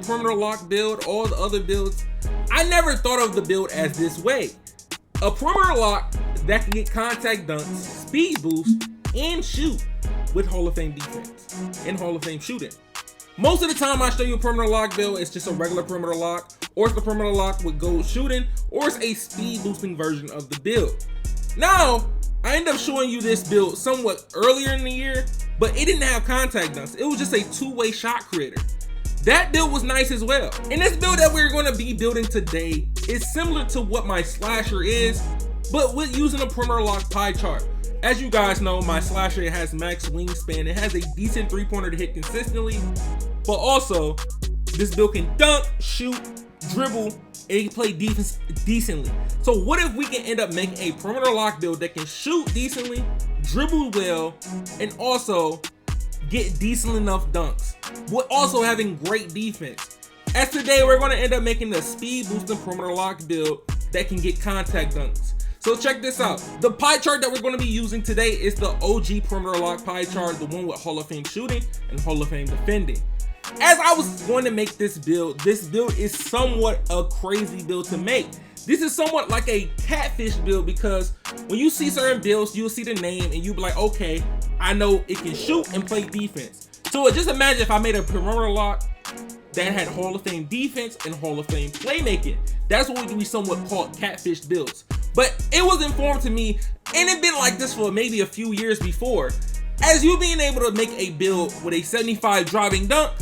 perimeter lock build, all the other builds, I never thought of the build as this way. A perimeter lock that can get contact dunks, speed boost, and shoot with Hall of Fame defense and Hall of Fame shooting. Most of the time I show you a perimeter lock build, it's just a regular perimeter lock, or it's the perimeter lock with gold shooting, or it's a speed boosting version of the build. Now, I end up showing you this build somewhat earlier in the year, but it didn't have contact dunks. It was just a two-way shot creator. That build was nice as well. And this build that we're going to be building today is similar to what my slasher is, but with using a perimeter lock pie chart. As you guys know, my slasher has max wingspan. It has a decent three-pointer to hit consistently, but also this build can dunk, shoot, dribble, and it can play defense decently. So what if we can end up making a perimeter lock build that can shoot decently, dribble well, and also get decent enough dunks, with also having great defense? As today, we're going to end up making a speed boosting perimeter lock build that can get contact dunks. So check this out. The pie chart that we're going to be using today is the OG perimeter lock pie chart, the one with Hall of Fame shooting and Hall of Fame defending. As I was going to make this build is somewhat a crazy build to make. This is somewhat like a catfish build, because when you see certain builds, you'll see the name and you'll be like, okay, I know it can shoot and play defense. So just imagine if I made a perimeter lock that had Hall of Fame defense and Hall of Fame playmaking. That's what we somewhat call catfish builds. But it was informed to me, and it's been like this for maybe a few years before, as you being able to make a build with a 75 driving dunk,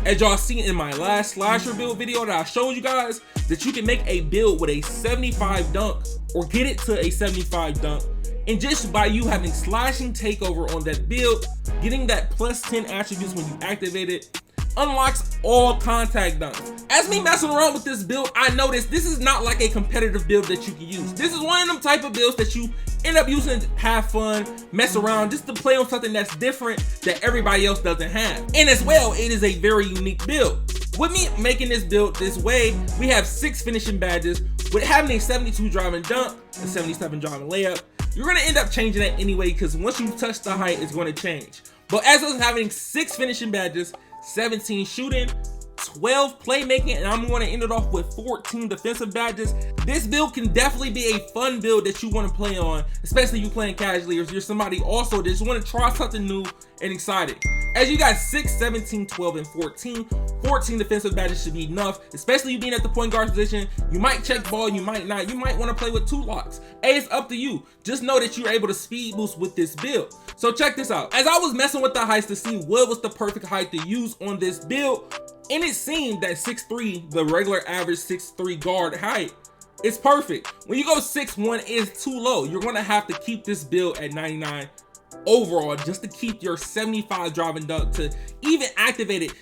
as y'all seen in my last slasher build video that I showed you guys, that you can make a build with a 75 dunk or get it to a 75 dunk. And just by you having slashing takeover on that build, getting that plus 10 attributes when you activate it, unlocks all contact dunks. As me messing around with this build, I noticed this is not like a competitive build that you can use. This is one of them type of builds that you end up using to have fun, mess around, just to play on something that's different that everybody else doesn't have. And as well, it is a very unique build. With me making this build this way, we have 6 finishing badges. With having a 72 driving dunk, a 77 driving layup, you're gonna end up changing that anyway, because once you touch the height, it's gonna change. But as I was having 6 finishing badges, 17 shooting, 12 playmaking, and I'm going to end it off with 14 defensive badges. This build can definitely be a fun build that you want to play on, especially if you're playing casually or if you're somebody also that just want to try something new and excited. As you got 6, 17, 12, and 14. 14 defensive badges should be enough, especially you being at the point guard position. You might check ball, you might not. You might want to play with 2 locks. Hey, it's up to you. Just know that you're able to speed boost with this build. So check this out. As I was messing with the heights to see what was the perfect height to use on this build, and it seemed that 6'3", the regular average 6'3" guard height, is perfect. When you go 6'1", it's too low. You're going to have to keep this build at 99 overall just to keep your 75 driving dunk to even activate it.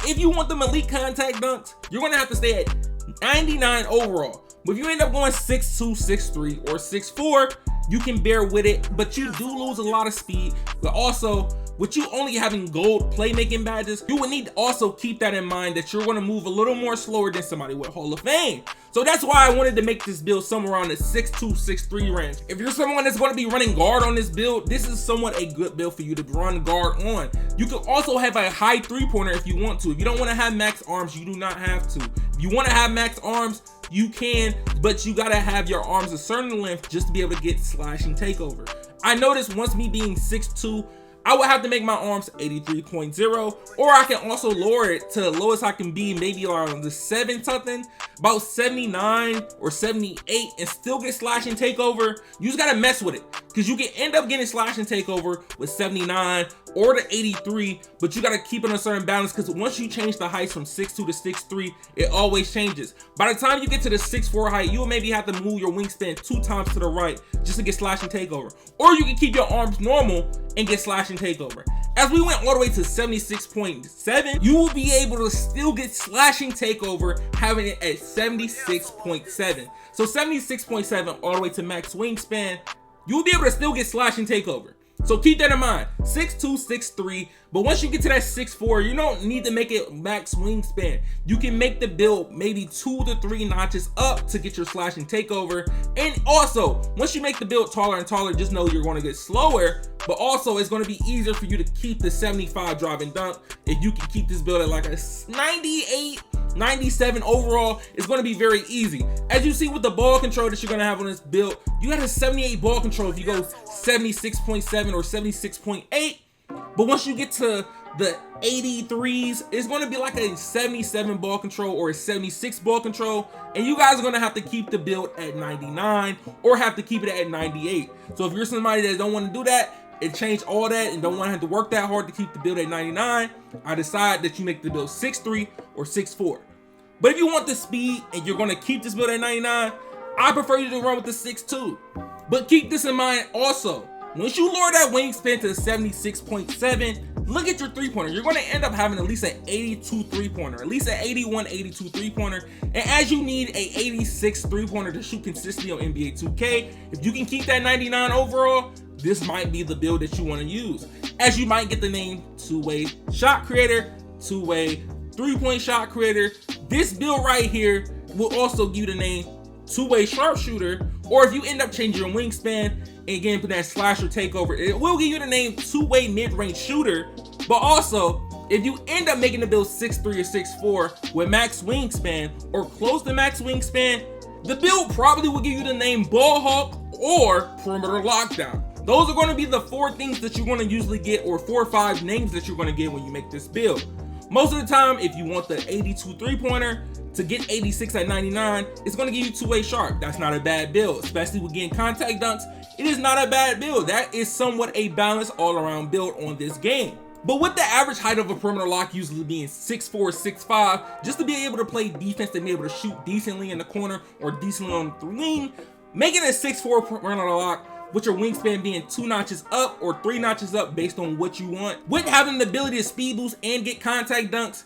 If you want them elite contact dunks, you're going to have to stay at 99 overall. But if you end up going 6'2", 6'3", or 6'4", you can bear with it, but you do lose a lot of speed. But also, with you only having gold playmaking badges, you would need to also keep that in mind that you're going to move a little more slower than somebody with Hall of Fame. So that's why I wanted to make this build somewhere around the 6'2", 6'3" range. If you're someone that's going to be running guard on this build, this is somewhat a good build for you to run guard on. You can also have a high three-pointer if you want to. If you don't want to have max arms, you do not have to. If you want to have max arms, you can, but you gotta have your arms a certain length just to be able to get slashing takeover. I noticed once me being 6'2", I would have to make my arms 83.0, or I can also lower it to the lowest I can be, maybe around the 7 something, about 79 or 78, and still get slashing takeover. You just gotta mess with it, because you can end up getting slashing takeover with 79 or the 83, but you gotta keep it on a certain balance, because once you change the heights from 6'2" to 6'3", it always changes. By the time you get to the 6'4" height, you'll maybe have to move your wingspan 2 times to the right just to get slashing takeover, or you can keep your arms normal and get slashing takeover. As we went all the way to 76.7, you will be able to still get slashing takeover having it at 76.7. So 76.7 all the way to max wingspan, you will be able to still get slashing takeover. So keep that in mind, 6'2", 6'3", but once you get to that 6'4", you don't need to make it max wingspan. You can make the build maybe 2 to 3 notches up to get your slashing takeover. And also, once you make the build taller and taller, just know you're going to get slower, but also it's going to be easier for you to keep the 75 driving dunk if you can keep this build at like a 98 97 overall is going to be very easy. As you see with the ball control that you're going to have on this build, you got a 78 ball control if you go 76.7 or 76.8. But once you get to the 83s, it's going to be like a 77 ball control or a 76 ball control, and you guys are going to have to keep the build at 99 or have to keep it at 98. So if you're somebody that don't want to do that and change all that and don't want to have to work that hard to keep the build at 99, I decide that you make the build 6'3 or 6'4. But if you want the speed and you're going to keep this build at 99, I prefer you to run with the 6'2. But keep this in mind also. Once you lower that wingspan to 76.7, look at your three-pointer. You're going to end up having at least an 82 three-pointer, at least an 81, 82 three-pointer. And as you need a 86 three-pointer to shoot consistently on NBA 2K, if you can keep that 99 overall, this might be the build that you want to use. As you might get the name two-way shot creator, two-way three-point shot creator. This build right here will also give you the name two-way sharpshooter, or if you end up changing your wingspan and again put that slasher takeover, it will give you the name two-way mid-range shooter. But also, if you end up making the build 6'3 or 6'4 with max wingspan or close to max wingspan, the build probably will give you the name ball hawk or perimeter lockdown. Those are going to be the 4 things that you're going to usually get, or 4 or 5 names that you're going to get when you make this build. Most of the time, if you want the 82 three-pointer to get 86 at 99, it's going to give you two-way sharp. That's not a bad build, especially with getting contact dunks. It is not a bad build. That is somewhat a balanced all-around build on this game. But with the average height of a perimeter lock usually being 6'4", 6'5", just to be able to play defense and be able to shoot decently in the corner or decently on the wing, making a 6'4" perimeter lock with your wingspan being 2 notches up or 3 notches up based on what you want, with having the ability to speed boost and get contact dunks,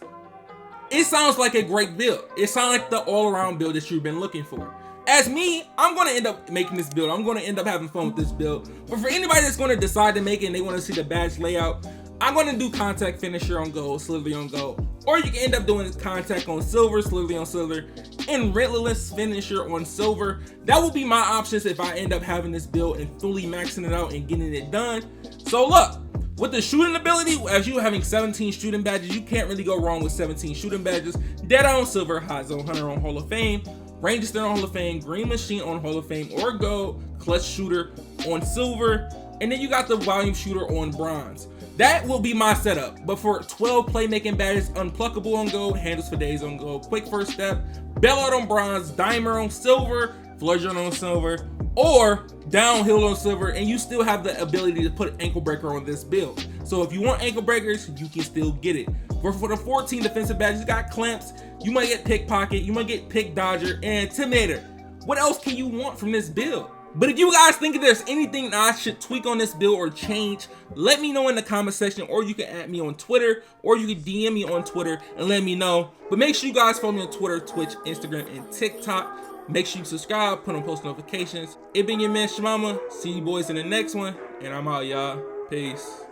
it sounds like a great build. It sounds like the all-around build that you've been looking for. As me, I'm going to end up making this build. I'm going to end up having fun with this build. But for anybody that's going to decide to make it and they want to see the badge layout, I'm going to do contact finisher on gold, slithery on gold. Or you can end up doing contact on silver, slithery on silver, and relentless finisher on silver. That will be my options if I end up having this build and fully maxing it out and getting it done. So look, with the shooting ability, as you having 17 shooting badges, you can't really go wrong with 17 shooting badges. Dead Eye on silver, Hot Zone Hunter on Hall of Fame, Ranger on Hall of Fame, Green Machine on Hall of Fame or gold, Clutch Shooter on silver, and then you got the Volume Shooter on bronze. That will be my setup. But for 12 playmaking badges, Unpluckable on gold, Handles for Days on gold, Quick First Step, Bailout on bronze, Dimer on silver, Fludger on silver, or Downhill on silver, and you still have the ability to put Ankle Breaker on this build. So if you want ankle breakers, you can still get it. For the 14 defensive badges, you got Clamps, you might get Pickpocket, you might get Pick Dodger, and Intimidator. What else can you want from this build? But if you guys think there's anything that I should tweak on this build or change, let me know in the comment section, or you can add me on Twitter, or you can DM me on Twitter and let me know. But make sure you guys follow me on Twitter, Twitch, Instagram, and TikTok. Make sure you subscribe, put on post notifications. It been your man ChaMoma. See you boys in the next one, and I'm out, y'all. Peace.